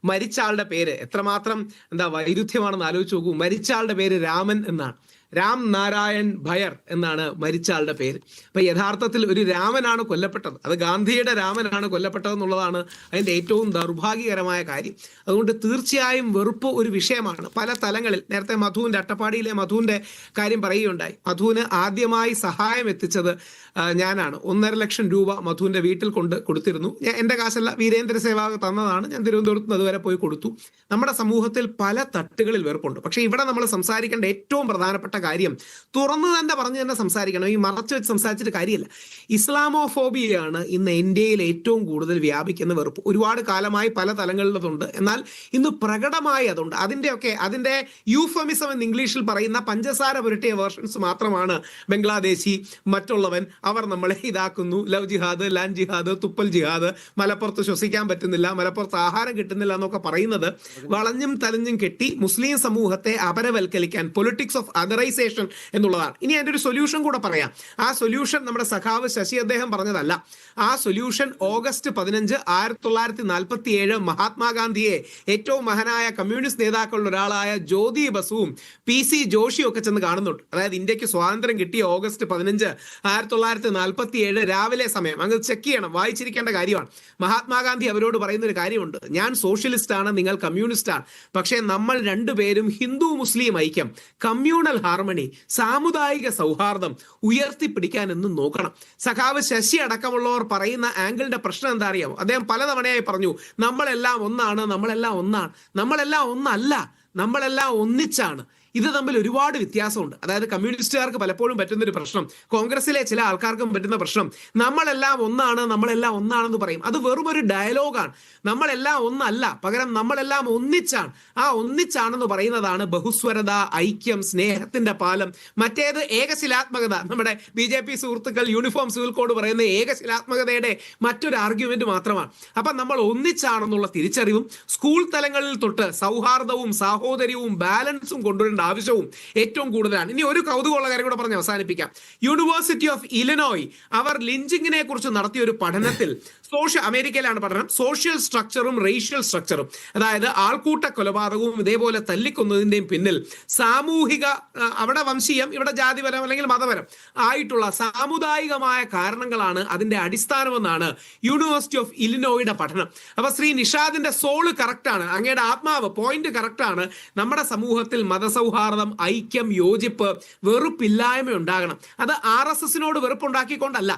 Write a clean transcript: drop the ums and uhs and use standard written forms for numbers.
മരിച്ച ആളുടെ പേര് എത്രമാത്രം വൈരുദ്ധ്യമാണെന്ന് ആലോചിച്ച് നോക്കൂ. മരിച്ച ആളുടെ പേര് രാമൻ എന്നാണ്. രാം നാരായൺ ഭയർ എന്നാണ് മരിച്ച ആളുടെ പേര്. അപ്പൊ യഥാർത്ഥത്തിൽ ഒരു രാമനാണ് കൊല്ലപ്പെട്ടത്. അത് ഗാന്ധിയുടെ രാമനാണ് കൊല്ലപ്പെട്ടതെന്നുള്ളതാണ് അതിന്റെ ഏറ്റവും ദൗർഭാഗ്യകരമായ കാര്യം. അതുകൊണ്ട് തീർച്ചയായും വെറുപ്പ് ഒരു വിഷയമാണ് പല തലങ്ങളിൽ. നേരത്തെ മധുവിന്റെ അട്ടപ്പാടിയിലെ മധുവിന്റെ കാര്യം പറയുകയുണ്ടായി. മധുവിന് ആദ്യമായി സഹായം എത്തിച്ചത് ഞാനാണ്. 1.5 ലക്ഷം രൂപ മധുവിന്റെ വീട്ടിൽ കൊടുത്തിരുന്നു. എന്റെ കാശല്ല, വീരേന്ദ്ര സേവാഗ് തന്നതാണ്. ഞാൻ തിരുവനന്തപുരത്ത് അതുവരെ പോയി കൊടുത്തു. നമ്മുടെ സമൂഹത്തിൽ പല തട്ടുകളിൽ വെറുപ്പുണ്ട്. പക്ഷെ ഇവിടെ നമ്മൾ സംസാരിക്കേണ്ട ഏറ്റവും പ്രധാനപ്പെട്ട കാര്യം തുറന്നു തന്നെ സംസാരിക്കണം. ഈ മറച്ചു വെച്ച് സംസാരിച്ചിട്ട് കാര്യമില്ല. ഇസ്ലാമോഫോബിയയാണ് ഇന്ന് ഇന്ത്യയിൽ ഏറ്റവും കൂടുതൽ വ്യാപിക്കുന്ന വെറുപ്പ്. ഒരുപാട് കാലമായി പല തലങ്ങളിലുണ്ട്. എന്നാൽ ഇന്ന് പ്രകടമായി അതുണ്ട്. അതിന്റെ യൂഫമിസം എന്ന് ഇംഗ്ലീഷിൽ പറയുന്ന പഞ്ചസാര പുരട്ടിയ വേർഷൻസ് മാത്രമാണ് ബംഗ്ലാദേശി, മറ്റുള്ളവൻ, അവർ നമ്മളെ ഇതാക്കുന്നു, ലവ് ജിഹാദ്, ലാൻഡ് ജിഹാദ്, തുപ്പൽ ജിഹാദ്, മലപ്പുറത്ത് ശ്വസിക്കാൻ പറ്റുന്നില്ല, മലപ്പുറത്ത് ആഹാരം കിട്ടുന്നില്ല എന്നൊക്കെ പറയുന്നത് വളഞ്ഞും തലഞ്ഞും കെട്ടി മുസ്ലിം സമൂഹത്തെ അപരവൽക്കരിക്കാൻ, പൊളിറ്റിക്സ് ഓഫ് അതറൈസേഷൻ എന്നുള്ളതാണ്. ഇനി അതിന്റെ ഒരു സൊല്യൂഷൻ കൂടെ പറയാം. ആ സൊല്യൂഷൻ നമ്മുടെ സഖാവ് ശശി അദ്ദേഹം പറഞ്ഞതല്ല. ആ സൊല്യൂഷൻ ഓഗസ്റ്റ് 15, 1947 മഹാത്മാഗാന്ധിയെ ഏറ്റവും മഹാനായ കമ്മ്യൂണിസ്റ്റ് നേതാക്കളുടെ ഒരാളായ ജ്യോതി ബസുവും PC ജോഷിയും ഒക്കെ ചെന്ന് കാണുന്നുണ്ട്. അതായത് ഇന്ത്യക്ക് സ്വാതന്ത്ര്യം കിട്ടിയ ഓഗസ്റ്റ് 15, 1947 രാവിലെ സമയം. അങ്ങ് ചെക്ക് ചെയ്യണം, വായിച്ചിരിക്കേണ്ട കാര്യമാണ്. മഹാത്മാഗാന്ധി അവരോട് പറയുന്ന ഒരു കാര്യമുണ്ട്. ഞാൻ സോഷ്യലിസ്റ്റ് ആണ്, നിങ്ങൾ കമ്മ്യൂണിസ്റ്റ് ആണ്. പക്ഷേ നമ്മൾ രണ്ടുപേരും ഹിന്ദു മുസ്ലിം ഐക്യം, കമ്മ്യൂണൽ ഹാർമണി, സാമുദായിക സൗഹാർദ്ദം ഉയർത്തിപ്പിടിക്കാൻ എന്നും നോക്കണം. സഖാവ് ശശി അടക്കമുള്ളവർ പറയുന്ന ആംഗിളിന്റെ പ്രശ്നം എന്താ അറിയാമോ? അദ്ദേഹം പലതവണയായി പറഞ്ഞു, നമ്മളെല്ലാം ഒന്നാണ്, നമ്മളെല്ലാം ഒന്നാണ്. നമ്മളെല്ലാം ഒന്നല്ല, നമ്മളെല്ലാം ഒന്നിച്ചാണ്. ഇത് തമ്മിൽ ഒരുപാട് വ്യത്യാസമുണ്ട്. അതായത് കമ്മ്യൂണിസ്റ്റുകാർക്ക് പലപ്പോഴും പറ്റുന്നൊരു പ്രശ്നം, കോൺഗ്രസിലെ ചില ആൾക്കാർക്കും പറ്റുന്ന പ്രശ്നം, നമ്മളെല്ലാം ഒന്നാണ്, നമ്മളെല്ലാം ഒന്നാണെന്ന് പറയും. അത് വെറും ഒരു ഡയലോഗാണ്. നമ്മളെല്ലാം ഒന്നല്ല, പകരം നമ്മളെല്ലാം ഒന്നിച്ചാണ്. ആ ഒന്നിച്ചാണെന്ന് പറയുന്നതാണ് ബഹുസ്വരത, ഐക്യം, സ്നേഹത്തിന്റെ പാലം. മറ്റേത് ഏകശിലാത്മകത. നമ്മുടെ BJP സുഹൃത്തുക്കൾ യൂണിഫോം സിവിൽ കോഡ് പറയുന്ന ഏകശിലാത്മകതയുടെ മറ്റൊരു ആർഗ്യുമെന്റ് മാത്രമാണ്. അപ്പൊ നമ്മൾ ഒന്നിച്ചാണെന്നുള്ള തിരിച്ചറിവും സ്കൂൾ തലങ്ങളിൽ തൊട്ട് സൗഹാർദ്ദവും സാഹോദര്യവും ബാലൻസും കൊണ്ടുവരേണ്ട ആവശ്യവും ഏറ്റവും കൂടുതലാണ്. ഇനി ഒരു കൗതുകമുള്ള കാര്യം കൂടെ പറഞ്ഞ് അവസാനിപ്പിക്കാം. യൂണിവേഴ്സിറ്റി ഓഫ് ഇലിനോയ് അവർ ലിഞ്ചിങ്ങിനെ കുറിച്ച് നടത്തിയ ഒരു പഠനത്തിൽ, അമേരിക്കയിലാണ് പഠനം, സോഷ്യൽ സ്ട്രക്ചറും റേഷ്യൽ സ്ട്രക്ചറും, അതായത് ആൾക്കൂട്ട കൊലപാതകവും ഇതേപോലെ തല്ലിക്കൊന്നതിന്റെയും പിന്നിൽ സാമൂഹിക, അവിടെ വംശീയം, ഇവിടെ ജാതിപരം അല്ലെങ്കിൽ മതപരം ആയിട്ടുള്ള സാമുദായികമായ കാരണങ്ങളാണ് അതിന്റെ അടിസ്ഥാനമെന്നാണ് യൂണിവേഴ്സിറ്റി ഓഫ് ഇലിനോയുടെ പഠനം. അപ്പൊ ശ്രീ നിഷാദിന്റെ സോള് കറക്റ്റാണ്, അങ്ങയുടെ ആത്മാവ് പോയിന്റ് കറക്റ്റാണ്. നമ്മുടെ സമൂഹത്തിൽ മതസൗഹാർദ്ദം, ഐക്യം, യോജിപ്പ്, വെറുപ്പില്ലായ്മ ഉണ്ടാകണം. അത് RSSനോട് വെറുപ്പുണ്ടാക്കിക്കൊണ്ടല്ല.